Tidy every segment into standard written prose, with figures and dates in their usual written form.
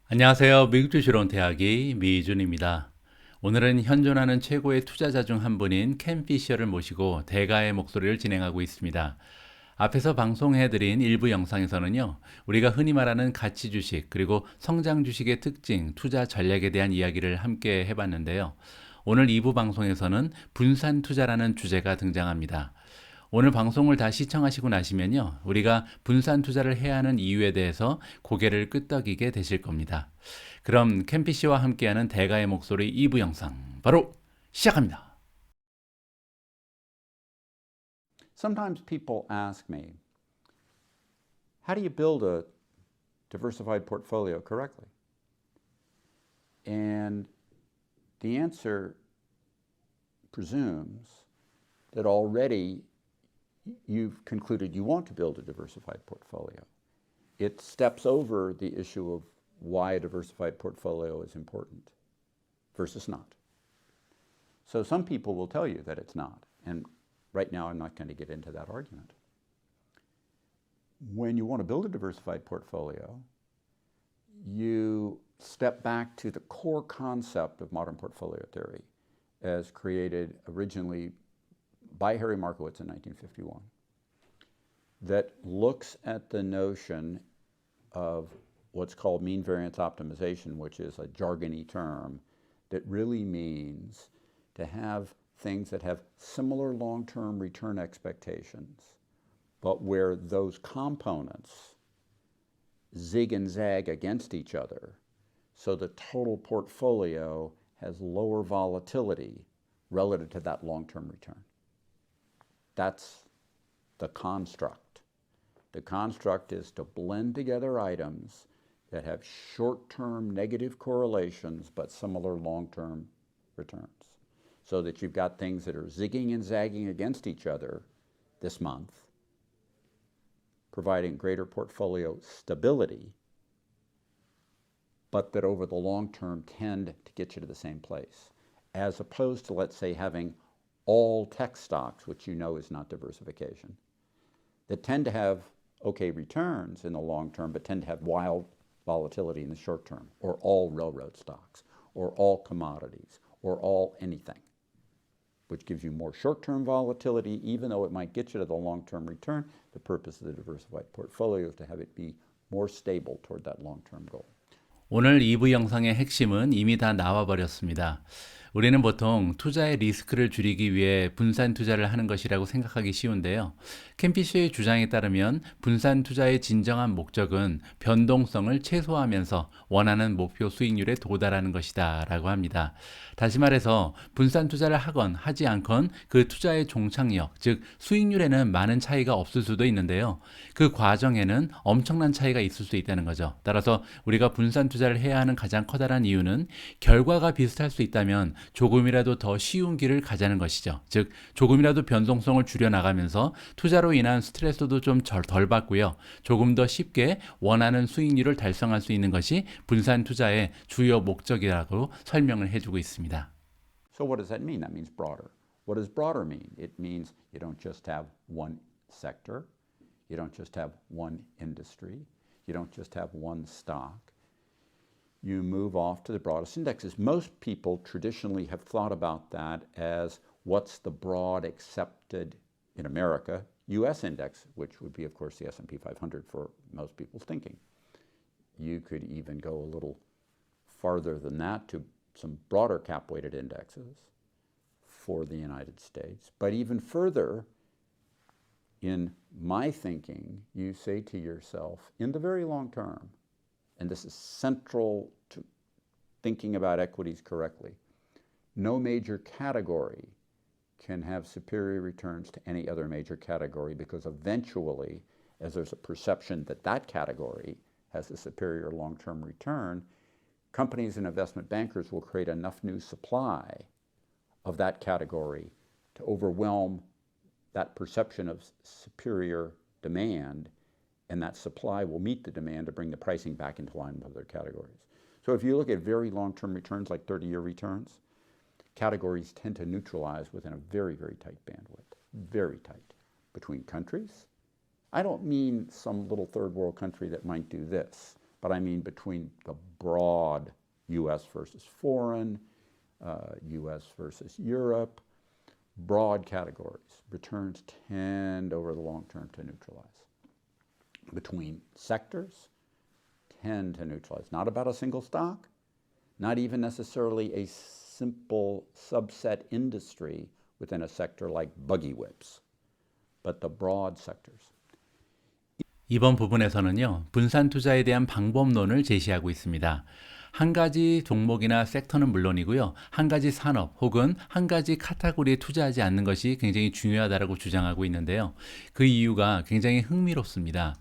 안녕하세요. 미국주식으로 은퇴하기 미주은입니다. 오늘은 현존하는 최고의 투자자 중 한 분인 캔피셔를 모시고 대가의 목소리를 진행하고 있습니다. 앞에서 방송해드린 일부 영상에서는요, 우리가 흔히 말하는 가치 주식 그리고 성장 주식의 특징, 투자 전략에 대한 이야기를 함께 해봤는데요. 오늘 2부 방송에서는 분산투자라는 주제가 등장합니다. 오늘 방송을 다 시청하시고 나시면요, 우리가 분산 투자를 해야 하는 이유에 대해서 고개를 끄덕이게 되실 겁니다. 그럼 캠피 씨와 함께하는 대가의 목소리 2부 영상 바로 시작합니다. Sometimes people ask me, how do you build a diversified portfolio correctly? And the answer presumes that already you've concluded you want to build a diversified portfolio. It steps over the issue of why a diversified portfolio is important versus not. So some people will tell you that it's not, and right now I'm not going to get into that argument. When you want to build a diversified portfolio, you step back to the core concept of modern portfolio theory as created originally by Harry Markowitz in 1951, that looks at the notion of what's called mean variance optimization, which is a jargony term that really means to have things that have similar long-term return expectations, but where those components zig and zag against each other, so the total portfolio has lower volatility relative to that long-term return. That's the construct. The construct is to blend together items that have short-term negative correlations but similar long-term returns, so that you've got things that are zigging and zagging against each other this month, providing greater portfolio stability, but that over the long term tend to get you to the same place, as opposed to, let's say, having all tech stocks, which you know is not diversification, that tend to have okay returns in the long term, but tend to have wild volatility in the short term, or all railroad stocks, or all commodities, or all anything, which gives you more short-term volatility, even though it might get you to the long-term return. The purpose of the diversified portfolio is to have it be more stable toward that long-term goal. 오늘 2부 영상의 핵심은 이미 다 나와버렸습니다. 우리는 보통 투자의 리스크를 줄이기 위해 분산 투자를 하는 것이라고 생각하기 쉬운데요. 캔피셔의 주장에 따르면 분산 투자의 진정한 목적은 변동성을 최소화하면서 원하는 목표 수익률에 도달하는 것이다 라고 합니다. 다시 말해서 분산 투자를 하건 하지 않건 그 투자의 종착역, 즉 수익률에는 많은 차이가 없을 수도 있는데요. 그 과정에는 엄청난 차이가 있을 수 있다는 거죠. 따라서 우리가 분산 투자를 해야 하는 가장 커다란 이유는 결과가 비슷할 수 있다면 조금이라도 더 쉬운 길을 가자는 것이죠. 즉 조금이라도 변동성을 줄여나가면서 투자로 인한 스트레스도 좀 덜 받고요. 조금 더 쉽게 원하는 수익률을 달성할 수 있는 것이 분산 투자의 주요 목적이라고 설명을 해주고 있습니다. So what does that mean? That means broader. What does broader mean? It means you don't just have one sector, you don't just have one industry, you don't just have one stock. You move off to the broadest indexes. Most people traditionally have thought about that as what's the broad accepted, in America, US index, which would be, of course, the S&P 500 for most people's thinking. You could even go a little farther than that to some broader cap-weighted indexes for the United States. But even further, in my thinking, you say to yourself, in the very long term, and this is central to thinking about equities correctly, no major category can have superior returns to any other major category, because eventually, as there's a perception that that category has a superior long-term return, companies and investment bankers will create enough new supply of that category to overwhelm that perception of superior demand, and that supply will meet the demand to bring the pricing back into line with other categories. So if you look at very long-term returns, like 30-year returns, categories tend to neutralize within a very, very tight bandwidth, very tight, between countries. I don't mean some little third world country that might do this, but I mean between the broad U.S. versus foreign, U.S. versus Europe, broad categories. Returns tend over the long term to neutralize. Between sectors, tend to neutralize. Not about a single stock, not even necessarily a simple subset industry within a sector like buggy whips, but the broad sectors. 이번 부분에서는요, 분산 투자에 대한 방법론을 제시하고 있습니다. 한 가지 종목이나 섹터는 물론이고요, 한 가지 산업 혹은 한 가지 카테고리에 투자하지 않는 것이 굉장히 중요하다고 주장하고 있는데요. 그 이유가 굉장히 흥미롭습니다.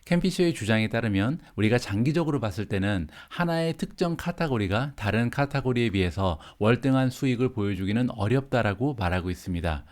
캔피셔의 주장에 따르면 우리가 장기적으로 봤을 때는 하나의 특정 카테고리가 다른 카테고리에 비해서 월등한 수익을 보여주기는 어렵다라고 말하고 있습니다.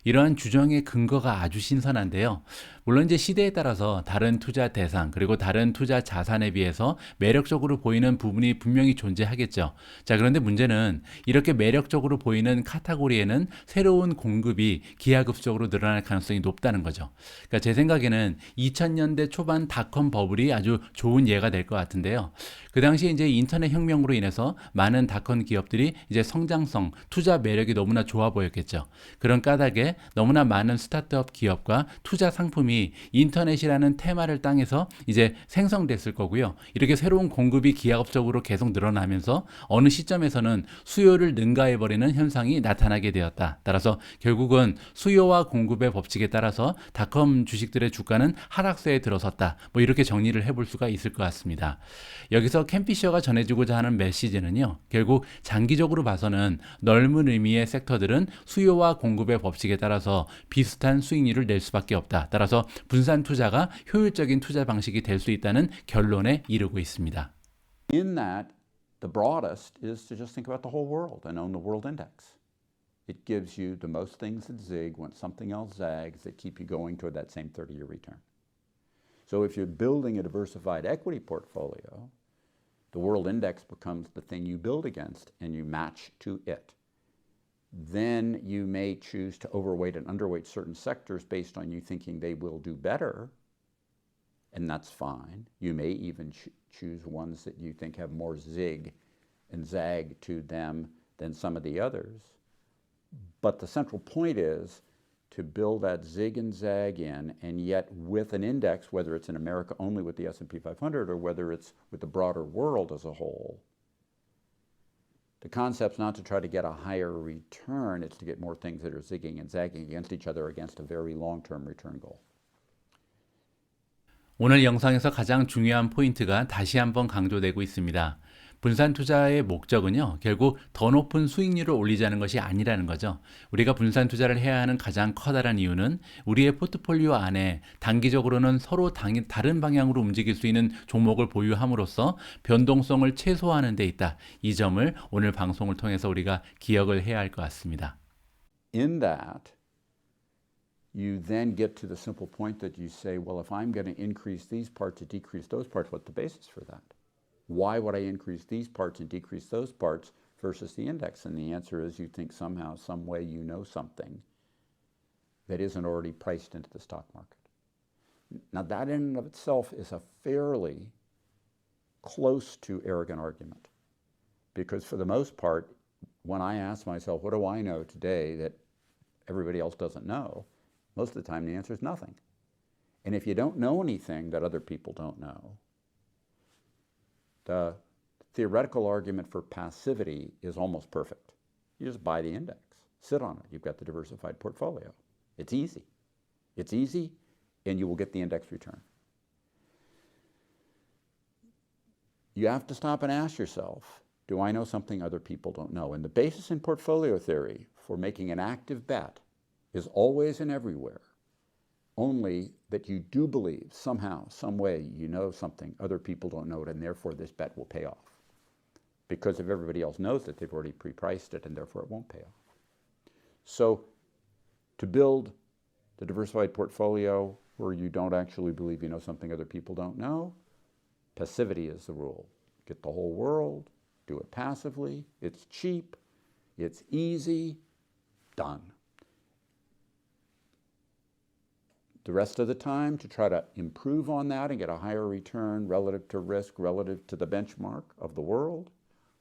이러한 주장의 근거가 아주 신선한데요. 물론 이제 시대에 따라서 다른 투자 대상 그리고 다른 투자 자산에 비해서 매력적으로 보이는 부분이 분명히 존재하겠죠. 자, 그런데 문제는 이렇게 매력적으로 보이는 카테고리에는 새로운 공급이 기하급수적으로 늘어날 가능성이 높다는 거죠. 그러니까 제 생각에는 2000년대 초반 닷컴 버블이 아주 좋은 예가 될 것 같은데요. 그 당시 이제 인터넷 혁명으로 인해서 많은 닷컴 기업들이 이제 성장성, 투자 매력이 너무나 좋아 보였겠죠. 그런 까닭에 너무나 많은 스타트업 기업과 투자 상품이 인터넷이라는 테마를 땅에서 이제 생성됐을 거고요. 이렇게 새로운 공급이 기하급수적으로 계속 늘어나면서 어느 시점에서는 수요를 능가해버리는 현상이 나타나게 되었다. 따라서 결국은 수요와 공급의 법칙에 따라서 닷컴 주식들의 주가는 하락세에 들어섰다. 뭐 이렇게 정리를 해볼 수가 있을 것 같습니다. 여기서 캔피셔가 전해주고자 하는 메시지는요. 결국 장기적으로 봐서는 넓은 의미의 섹터들은 수요와 공급의 법칙에 따라서 비슷한 수익률을 낼 수밖에 없다. 따라서 분산 투자가 효율적인 투자 방식이 될 수 있다는 결론에 이르고 있습니다. In that, the broadest is to just think about the whole world and own the world index. It gives you the most things that zig when something else zags that keep you going toward that same 30-year return. So if you're building a diversified equity portfolio, the world index becomes the thing you build against and you match to it. Then you may choose to overweight and underweight certain sectors based on you thinking they will do better, and that's fine. You may even choose ones that you think have more zig and zag to them than some of the others. But the central point is to build that zig and zag in, and yet with an index, whether it's in America only with the S&P 500 or whether it's with the broader world as a whole, the concept's not to try to get a higher return, it's to get more things that are zigging and zagging against each other against a very long-term return goal. 오늘 영상에서 가장 중요한 포인트가 다시 한번 강조되고 있습니다. 분산 투자의 목적은요, 결국 더 높은 수익률을 올리자는 것이 아니라는 거죠. 우리가 분산 투자를 해야 하는 가장 커다란 이유는 우리의 포트폴리오 안에 단기적으로는 서로 다른 방향으로 움직일 수 있는 종목을 보유함으로써 변동성을 최소화하는 데 있다. 이 점을 오늘 방송을 통해서 우리가 기억을 해야 할 것 같습니다. In that, you then get to the simple point that you say, well, if I'm going to increase these parts and decrease those parts, what's the basis for that? Why would I increase these parts and decrease those parts versus the index? And the answer is you think somehow, some way you know something that isn't already priced into the stock market. Now that in and of itself is a fairly close to arrogant argument. Because for the most part, when I ask myself, what do I know today that everybody else doesn't know? Most of the time the answer is nothing. And if you don't know anything that other people don't know, the theoretical argument for passivity is almost perfect. You just buy the index, sit on it. You've got the diversified portfolio. It's easy. It's easy, and you will get the index return. You have to stop and ask yourself, do I know something other people don't know? And the basis in portfolio theory for making an active bet is always and everywhere, only that you do believe somehow, some way, you know something other people don't know it, and therefore this bet will pay off. Because if everybody else knows it, they've already pre-priced it, and therefore it won't pay off. So to build the diversified portfolio where you don't actually believe you know something other people don't know, passivity is the rule. Get the whole world, do it passively, it's cheap, it's easy, done. the rest of the time to try to improve on that and get a higher return relative to risk, relative to the benchmark of the world,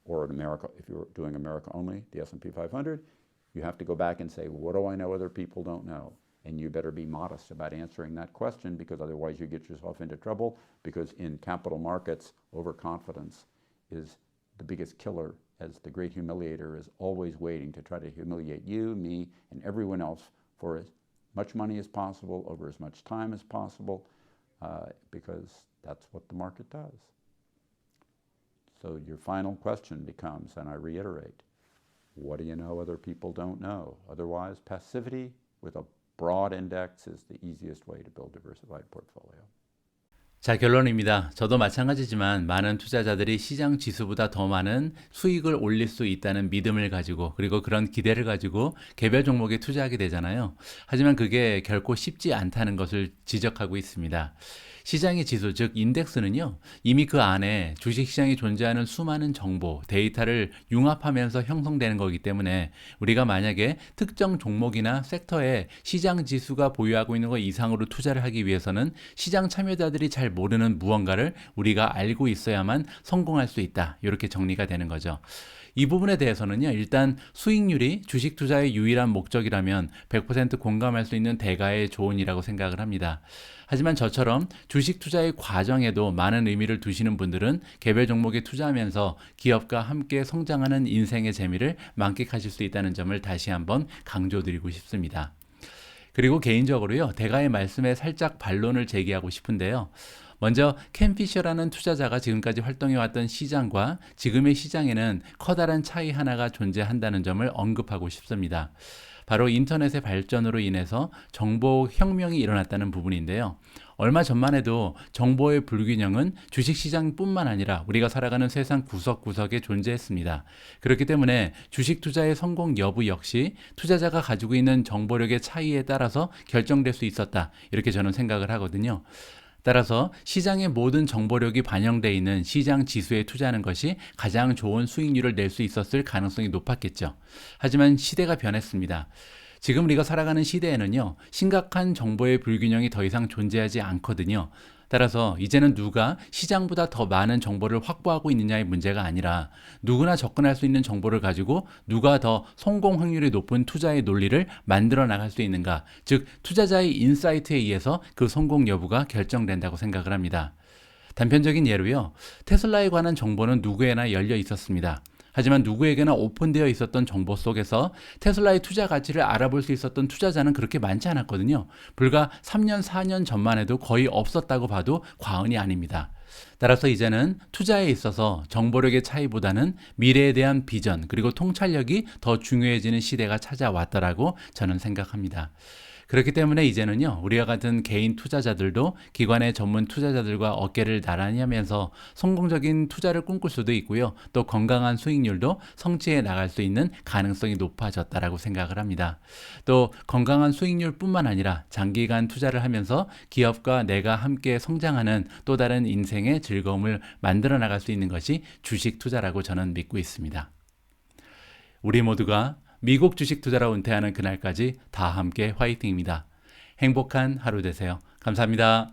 or in America, if you're doing America only, the S&P 500, you have to go back and say, what do I know other people don't know? And you better be modest about answering that question, because otherwise you get yourself into trouble, because in capital markets, overconfidence is the biggest killer, as the great humiliator is always waiting to try to humiliate you, me, and everyone else for as much money as possible over as much time as possible, because that's what the market does. So your final question becomes, and I reiterate, what do you know other people don't know? Otherwise, passivity with a broad index is the easiest way to build a diversified portfolio. 자, 결론입니다. 저도 마찬가지지만 많은 투자자들이 시장 지수보다 더 많은 수익을 올릴 수 있다는 믿음을 가지고, 그리고 그런 기대를 가지고 개별 종목에 투자하게 되잖아요. 하지만 그게 결코 쉽지 않다는 것을 지적하고 있습니다. 시장의 지수, 즉 인덱스는요, 이미 그 안에 주식시장에 존재하는 수많은 정보, 데이터를 융합하면서 형성되는 거기 때문에 우리가 만약에 특정 종목이나 섹터에 시장 지수가 보유하고 있는 것 이상으로 투자를 하기 위해서는 시장 참여자들이 잘 모르는 무언가를 우리가 알고 있어야만 성공할 수 있다. 이렇게 정리가 되는 거죠. 이 부분에 대해서는요, 일단 수익률이 주식 투자의 유일한 목적이라면 100% 공감할 수 있는 대가의 조언이라고 생각을 합니다. 하지만 저처럼 주식 투자의 과정에도 많은 의미를 두시는 분들은 개별 종목에 투자하면서 기업과 함께 성장하는 인생의 재미를 만끽하실 수 있다는 점을 다시 한번 강조드리고 싶습니다. 그리고 개인적으로요, 대가의 말씀에 살짝 반론을 제기하고 싶은데요. 먼저 캔피셔라는 투자자가 지금까지 활동해왔던 시장과 지금의 시장에는 커다란 차이 하나가 존재한다는 점을 언급하고 싶습니다. 바로 인터넷의 발전으로 인해서 정보혁명이 일어났다는 부분인데요. 얼마 전만 해도 정보의 불균형은 주식시장뿐만 아니라 우리가 살아가는 세상 구석구석에 존재했습니다. 그렇기 때문에 주식 투자의 성공 여부 역시 투자자가 가지고 있는 정보력의 차이에 따라서 결정될 수 있었다. 이렇게 저는 생각을 하거든요. 따라서 시장의 모든 정보력이 반영되어 있는 시장 지수에 투자하는 것이 가장 좋은 수익률을 낼 수 있었을 가능성이 높았겠죠. 하지만 시대가 변했습니다. 지금 우리가 살아가는 시대에는요, 심각한 정보의 불균형이 더 이상 존재하지 않거든요. 따라서 이제는 누가 시장보다 더 많은 정보를 확보하고 있느냐의 문제가 아니라 누구나 접근할 수 있는 정보를 가지고 누가 더 성공 확률이 높은 투자의 논리를 만들어 나갈 수 있는가, 즉 투자자의 인사이트에 의해서 그 성공 여부가 결정된다고 생각을 합니다. 단편적인 예로요, 테슬라에 관한 정보는 누구에나 열려 있었습니다. 하지만 누구에게나 오픈되어 있었던 정보 속에서 테슬라의 투자 가치를 알아볼 수 있었던 투자자는 그렇게 많지 않았거든요. 불과 3년, 4년 전만 해도 거의 없었다고 봐도 과언이 아닙니다. 따라서 이제는 투자에 있어서 정보력의 차이보다는 미래에 대한 비전, 그리고 통찰력이 더 중요해지는 시대가 찾아왔다라고 저는 생각합니다. 그렇기 때문에 이제는요, 우리와 같은 개인 투자자들도 기관의 전문 투자자들과 어깨를 나란히 하면서 성공적인 투자를 꿈꿀 수도 있고요. 또 건강한 수익률도 성취해 나갈 수 있는 가능성이 높아졌다라고 생각을 합니다. 또 건강한 수익률뿐만 아니라 장기간 투자를 하면서 기업과 내가 함께 성장하는 또 다른 인생의 즐거움을 만들어 나갈 수 있는 것이 주식 투자라고 저는 믿고 있습니다. 우리 모두가 미국 주식 투자로 은퇴하는 그날까지 다 함께 화이팅입니다. 행복한 하루 되세요. 감사합니다.